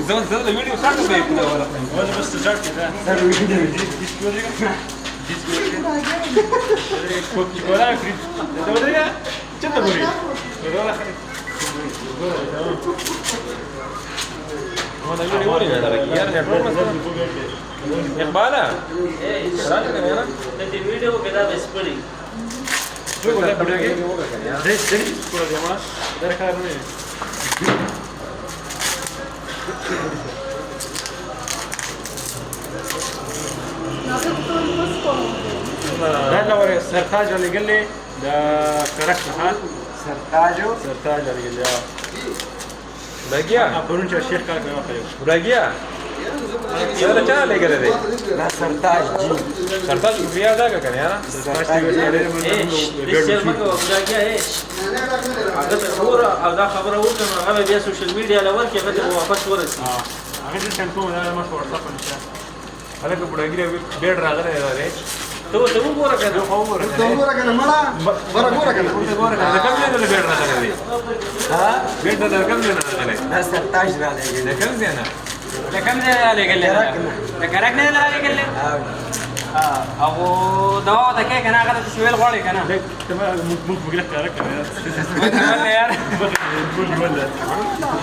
زه د ویډیو څنګه به کوله ولا ولا بس تجارت كده سر ویډیو ولا فريد ده ولا كده بوري ولا خلي هو دا ویډیو ولې نه راځي یار نه ټول مثلا اقباله راځه کنه یار د دې ویډیو کې دا بسپړي شو ولا بډاګي دې دې پورا جما درکار نه دا لور سرتاج اللي قال لي ده كرك محل سرتاج اللي قال لي بګیا پرون چې شیخ کار کوي بګیا دا چا لګره دی لا سرتاج جی سرتاج بیا دا کنه یار سرتاج دی ورته دې څرمنګه وګړاګه هیڅ هغه اور او دا خبره وکړه هغه بیا سوشل میډیا لور کې هغه واپس ورسي هغه چې څنګه کوم دا ما په واتساپ باندې هغه بډاګی بیډ راغله دی ته وګوره کنه دورة كنا ملا برا كورة كنا دا کوم ځای ته بیډ راغله دی ها بیډ دا کوم ځای نه راغله لا سرتاج راله دا کوم ځای نه لكم زي اللي قال لي لكركنا اللي قال لي او دوا ده كيك انا غلط شويه الغوري كان تمام ممكن بقول لك كرك ولا يار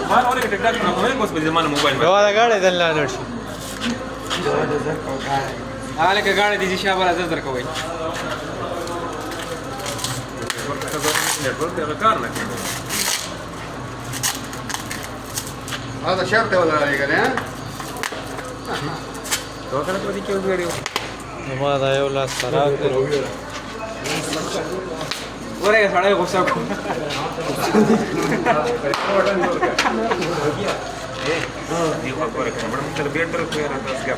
ما اوريك ټیک ټاک نه کوي بس په زمانه موبایل دا غاړه دلته لاړ شي حالك قاعد دي شابه لازم دركوي नेटवर्क का कारण है هذا شرط ولا عليك انا तो kana pati क्यों वीडियो ما دا یو لاس خراب دی ورګه سړی غوسه کو ये खबर है बड़ा मतलब बेटर पे रहा इसका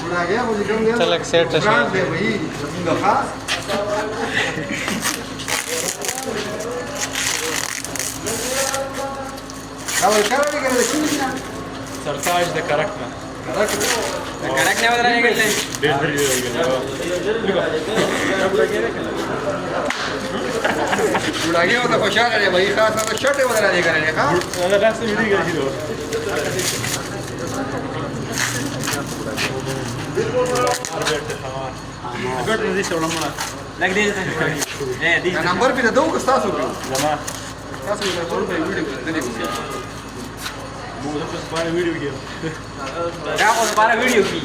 बुला गया मुझे कम गया चल एक सेट है दे भाई खास اول كان اللي قال لك سرتاج ده كركنا كركنا ولا قال لي बुला गया तो खुशहाल है भाई खास तो शर्ट वगैरह लेकर आने का هذا لا سوي دي قال كده قلت دي شو لما لك دي ايه دي نمبر पे दो استاذ हो لما استاذ को फोन पे वीडियो दे दे مو ده بس باي فيديو كده راحوا para video की